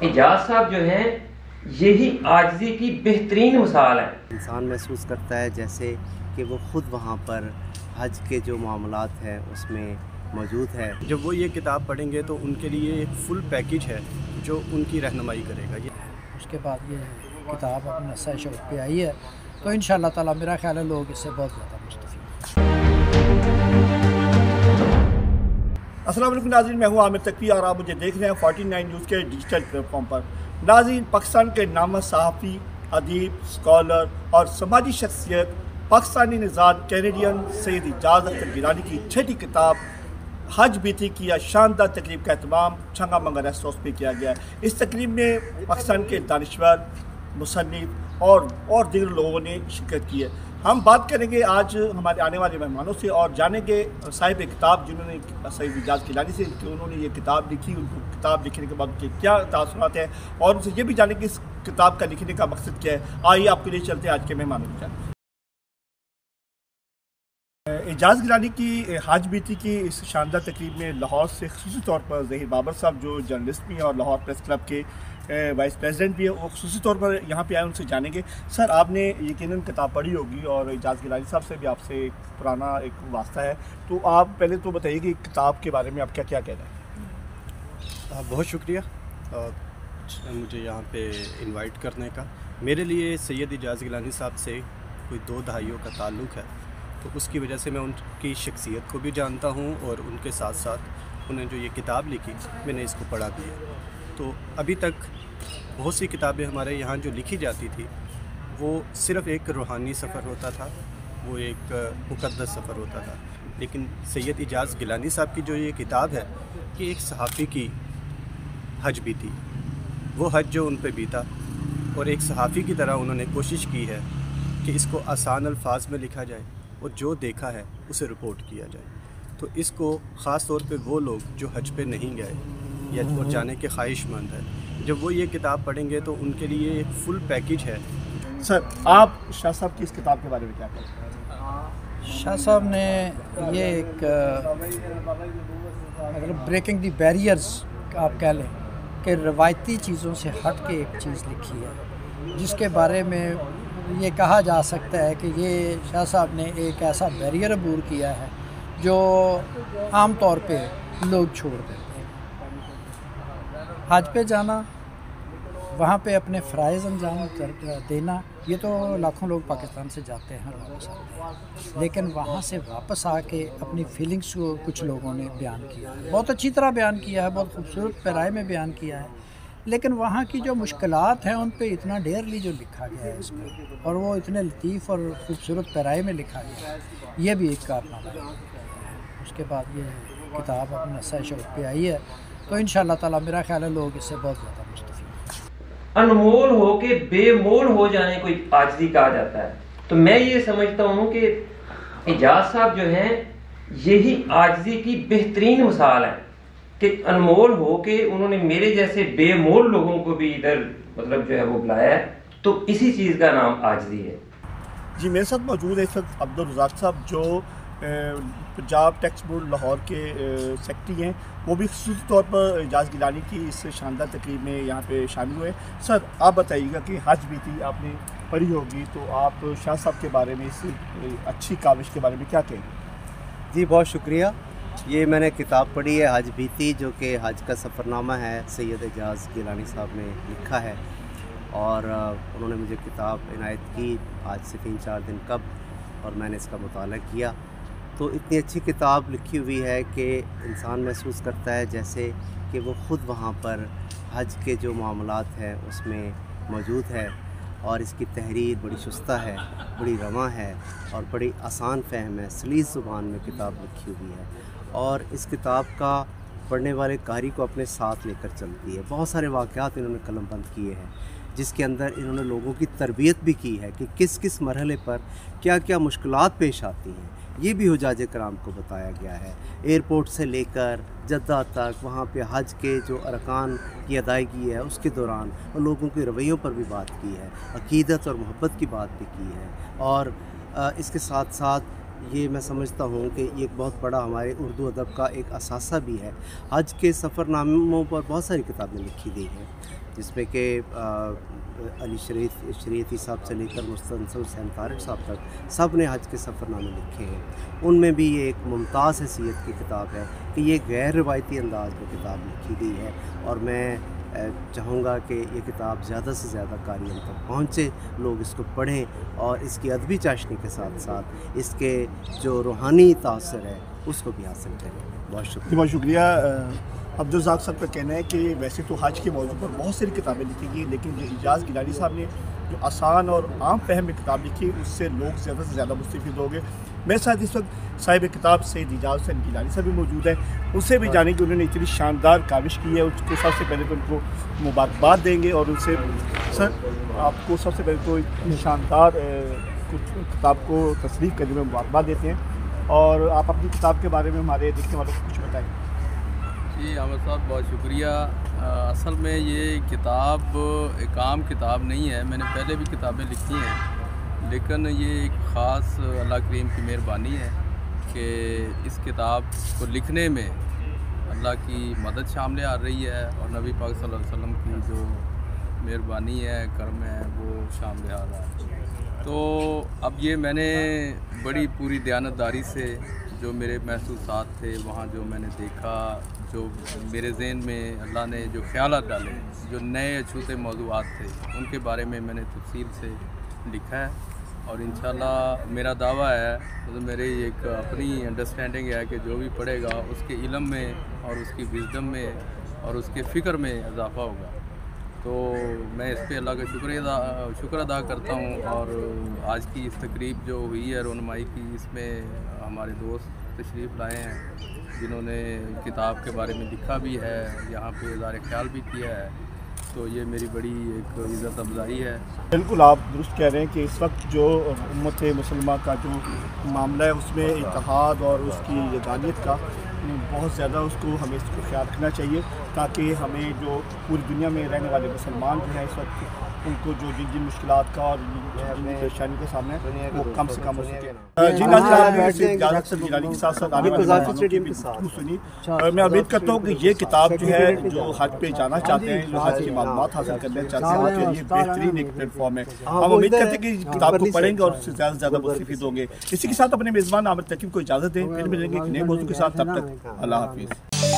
اعجاز صاحب جو ہیں یہی عاجزی کی بہترین مثال ہے۔ انسان محسوس کرتا ہے جیسے کہ وہ خود وہاں پر حج کے جو معاملات ہیں اس میں موجود ہے۔ جب وہ یہ کتاب پڑھیں گے تو ان کے لیے ایک فل پیکج ہے جو ان کی رہنمائی کرے گا۔ اس کے بعد یہ کتاب اپنے نسۂ شوق پہ آئی ہے تو انشاءاللہ تعالی میرا خیال ہے لوگ اس سے بہت زیادہ مستفید ہیں۔ السلام علیکم ناظرین، میں ہوں عامر تقوی اور آپ مجھے دیکھ رہے ہیں 49 نیوز کے ڈیجیٹل پلیٹ فارم پر۔ ناظرین، پاکستان کے نامور صحافی، ادیب، اسکالر اور سماجی شخصیت پاکستانی نژاد کینیڈین سید اعجاز اختر گیلانی کی چھٹی کتاب حج بیتی کی شاندار تقریب کا اہتمام چھنگا منگا ریسٹ ہاؤس پہ کیا گیا۔ اس تقریب میں پاکستان کے دانشور، مصنف اور دیگر لوگوں نے شرکت کی ہے۔ ہم بات کریں گے آج ہمارے آنے والے مہمانوں سے اور جانیں گے صاحب کتاب جنہوں نے سید اعجاز گیلانی سے کہ انہوں نے یہ کتاب لکھی، ان کو کتاب لکھنے کے بعد ان کے کیا تاثرات ہیں، اور ان سے یہ بھی جانیں کہ اس کتاب کا لکھنے کا مقصد کیا ہے۔ آئیے آپ کے لیے چلتے ہیں آج کے مہمانوں کی جانب۔ اعجاز گیلانی کی حج بیتی کی اس شاندار تقریب میں لاہور سے خصوصی طور پر ظہیر بابر صاحب جو جرنلسٹ بھی ہیں اور لاہور پریس کلب کے وائس پریزیڈنٹ بھی ہیں، وہ خصوصی طور پر یہاں پہ آئے، ان سے جانیں گے۔ سر، آپ نے یقیناً کتاب پڑھی ہوگی اور اعجاز گیلانی صاحب سے بھی آپ سے ایک پرانا ایک واسطہ ہے، تو آپ پہلے تو بتائیے کہ کتاب کے بارے میں آپ کیا کہنا ہے؟ بہت شکریہ مجھے یہاں پہ انوائٹ کرنے کا۔ میرے لیے سید اعجاز گیلانی صاحب سے کوئی 2 دہائیوں کا تعلق ہے، تو اس کی وجہ سے میں ان کی شخصیت کو بھی جانتا ہوں اور ان کے ساتھ ساتھ انہیں جو یہ کتاب لکھی میں نے اس کو پڑھا بھی ہے۔ تو ابھی تک بہت سی کتابیں ہمارے یہاں جو لکھی جاتی تھی وہ صرف ایک روحانی سفر ہوتا تھا، وہ ایک مقدس سفر ہوتا تھا، لیکن سید اعجاز گیلانی صاحب کی جو یہ کتاب ہے یہ ایک صحافی کی حج بیتی، وہ حج جو ان پہ بیتا، اور ایک صحافی کی طرح انہوں نے کوشش کی ہے کہ اس کو آسان الفاظ میں لکھا جائے اور جو دیکھا ہے اسے رپورٹ کیا جائے۔ تو اس کو خاص طور پہ وہ لوگ جو حج پہ نہیں گئے یا اور جانے کے خواہش مند ہیں، جب وہ یہ کتاب پڑھیں گے تو ان کے لیے ایک فل پیکج ہے۔ سر، آپ شاہ صاحب کی اس کتاب کے بارے میں کیا کہتے ہیں؟ شاہ صاحب نے یہ ایک مطلب بریکنگ دی بیریئرز آپ کہہ لیں کہ روایتی چیزوں سے ہٹ کے ایک چیز لکھی ہے، جس کے بارے میں یہ کہا جا سکتا ہے کہ یہ شاہ صاحب نے ایک ایسا بیریئر عبور کیا ہے جو عام طور پہ لوگ چھوڑ دیتے ہیں۔ حج پہ جانا، وہاں پہ اپنے فرائض انجام دینا، یہ تو لاکھوں لوگ پاکستان سے جاتے ہیں اور واپس آتے ہیں، لیکن وہاں سے واپس آ کے اپنی فیلنگس کو کچھ لوگوں نے بیان کیا ہے، بہت اچھی طرح بیان کیا ہے، بہت خوبصورت پیرائے میں بیان کیا ہے، لیکن وہاں کی جو مشکلات ہیں ان پہ اتنا ڈیئرلی جو لکھا گیا ہے اس کو، اور وہ اتنے لطیف اور خوبصورت پیرائے میں لکھا گیا ہے، یہ بھی ایک کارنامہ ہے۔ اس کے بعد یہ کتاب اپنے نسۂ شوق پہ آئی ہے تو انشاءاللہ تعالی میرا خیال ہے لوگ اس سے بہت زیادہ مستفید ہیں۔ انمول ہو کے بے مول ہو جانے کو عاجزی کہا جاتا ہے، تو میں یہ سمجھتا ہوں کہ اعجاز صاحب جو ہیں یہی عاجزی کی بہترین مثال ہے کہ انمول ہو کے انہوں نے میرے جیسے بے مول لوگوں کو بھی ادھر مطلب جو ہے وہ بلایا ہے، تو اسی چیز کا نام عاجزی ہے۔ جی، میرے ساتھ موجود ہے اس وقت عبدالرزاق صاحب جو پنجاب ٹیکسٹ بورڈ لاہور کے سیکرٹری ہیں، وہ بھی خصوصی طور پر اعجاز گیلانی کی اس شاندار تقریب میں یہاں پہ شامل ہوئے۔ سر، آپ بتائیے گا کہ حج بیتی آپ نے پڑھی ہوگی، تو آپ شاہ صاحب کے بارے میں اس اچھی کاوش کے بارے میں کیا کہیں گے؟ جی بہت شکریہ۔ یہ میں نے کتاب پڑھی ہے حج بیتی، جو کہ حج کا سفر نامہ ہے، سید اعجاز گیلانی صاحب نے لکھا ہے، اور انہوں نے مجھے کتاب عنایت کی آج سے 3-4 دن قبل، اور میں نے اس کا مطالعہ کیا۔ تو اتنی اچھی کتاب لکھی ہوئی ہے کہ انسان محسوس کرتا ہے جیسے کہ وہ خود وہاں پر حج کے جو معاملات ہیں اس میں موجود ہے، اور اس کی تحریر بڑی شستہ ہے، بڑی رواں ہے، اور بڑی آسان فہم ہے، سلیس زبان میں کتاب لکھی ہوئی ہے، اور اس کتاب کا پڑھنے والے قاری کو اپنے ساتھ لے کر چلتی ہے۔ بہت سارے واقعات انہوں نے قلم بند کیے ہیں، جس کے اندر انہوں نے لوگوں کی تربیت بھی کی ہے کہ کس کس مرحلے پر کیا کیا مشکلات پیش آتی ہیں، یہ بھی حجاج کرام کو بتایا گیا ہے، ایئرپورٹ سے لے کر جدہ تک، وہاں پہ حج کے جو ارکان کی ادائیگی ہے اس کے دوران، اور لوگوں کے رویوں پر بھی بات کی ہے، عقیدت اور محبت کی بات بھی کی ہے، اور اس کے ساتھ ساتھ یہ میں سمجھتا ہوں کہ یہ ایک بہت بڑا ہمارے اردو ادب کا ایک اثاثہ بھی ہے۔ حج کے سفر ناموں پر بہت ساری کتابیں لکھی گئی ہیں، جس میں کہ علی شریعتی صاحب سے لے کر مستنصر حسین طارق صاحب تک سب نے حج کے سفر نامے لکھے ہیں۔ ان میں بھی یہ ایک ممتاز حیثیت کی کتاب ہے کہ یہ غیر روایتی انداز میں کتاب لکھی گئی ہے، اور میں چاہوں گا کہ یہ کتاب زیادہ سے زیادہ قاریئن تک پہنچے، لوگ اس کو پڑھیں اور اس کی ادبی چاشنی کے ساتھ ساتھ اس کے جو روحانی تاثر ہے اس کو بھی حاصل کریں۔ بہت شکریہ۔ بہت شکریہ۔ عبدالرزاق صاحب کا کہنا ہے کہ ویسے تو حج کے موضوع پر بہت ساری کتابیں لکھی گئی، لیکن جو اعجاز گیلانی صاحب نے جو آسان اور عام فہم میں کتاب لکھی اس سے لوگ زیادہ سے زیادہ مستفید ہو گئے۔ میرے ساتھ اس وقت صاحب کتاب سید اعجاز حسین گیلانی صاحب بھی موجود ہیں، ان سے بھی جانیں کہ انہوں نے اتنی شاندار کاوش کی ہے۔ اس کو سب سے پہلے تو ان کو مبارکباد دیں گے، اور ان سے سر آپ کو سب سے پہلے تو اتنی شاندار کتاب کو تصریف کرنے میں مبارکباد دیتے ہیں، اور آپ اپنی کتاب کے بارے میں ہمارے دیکھنے والوں کو کچھ بتائیں۔ جی عامر صاحب بہت شکریہ۔ اصل میں یہ کتاب ایک عام کتاب نہیں ہے، میں نے پہلے بھی کتابیں لکھی ہیں، لیکن یہ ایک خاص اللہ کریم کی مہربانی ہے کہ اس کتاب کو لکھنے میں اللہ کی مدد شامل آ رہی ہے، اور نبی پاک صلی اللہ علیہ وسلم کی جو مہربانی ہے، کرم ہے، وہ شامل آ رہا ہے۔ تو اب یہ میں نے بڑی پوری دیانتداری سے جو میرے محسوسات تھے، وہاں جو میں نے دیکھا، جو میرے ذہن میں اللہ نے جو خیالات ڈالے، جو نئے اچھوتے موضوعات تھے، ان کے بارے میں میں نے تفصیل سے لکھا ہے، اور انشاءاللہ میرا دعویٰ ہے، تو میری ایک اپنی انڈرسٹینڈنگ ہے کہ جو بھی پڑھے گا اس کے علم میں اور اس کی وزڈم میں اور اس کے فکر میں اضافہ ہوگا۔ تو میں اس پہ اللہ کا شکر ادا کرتا ہوں، اور آج کی اس تقریب جو ہوئی ہے رونمائی کی، اس میں ہمارے دوست تشریف لائے ہیں جنہوں نے کتاب کے بارے میں لکھا بھی ہے، یہاں پہ اظہار خیال بھی کیا ہے، تو یہ میری بڑی ایک عزت افزائی ہے۔ بالکل آپ درست کہہ رہے ہیں کہ اس وقت جو امت مسلمہ کا جو معاملہ ہے اس میں اتحاد اور اس کی یگانیت کا بہت زیادہ اس کو ہمیں اس کو خیال رکھنا چاہیے، تاکہ ہمیں جو پوری دنیا میں رہنے والے مسلمان جو ہیں اس وقت ان کو جو جن مشکلات کا اور جن پریشانی کا سامنا ہے وہ کم سے کم ہو سکے۔ جی ناظرین، اعجاز حسین گیلانی کے ساتھ ساتھ آنے والے کی سنی، میں امید کرتا ہوں کہ یہ کتاب جو ہے جو حج پہ جانا چاہتے ہیں، جو حج کی معلومات حاصل کرنا چاہتے ہیں، ان کے لیے بہترین ایک پلیٹ فارم ہے۔ ہم امید کرتے ہیں کہ کتاب کو پڑھیں گے اور اس سے زیادہ سے زیادہ مستفید ہوں گے۔ اسی کے ساتھ اپنے میزبان عامر تقی کو اجازت دیں، پھر ملیں گے ایک نئے موضوع کے ساتھ، تب تک اللہ حافظ۔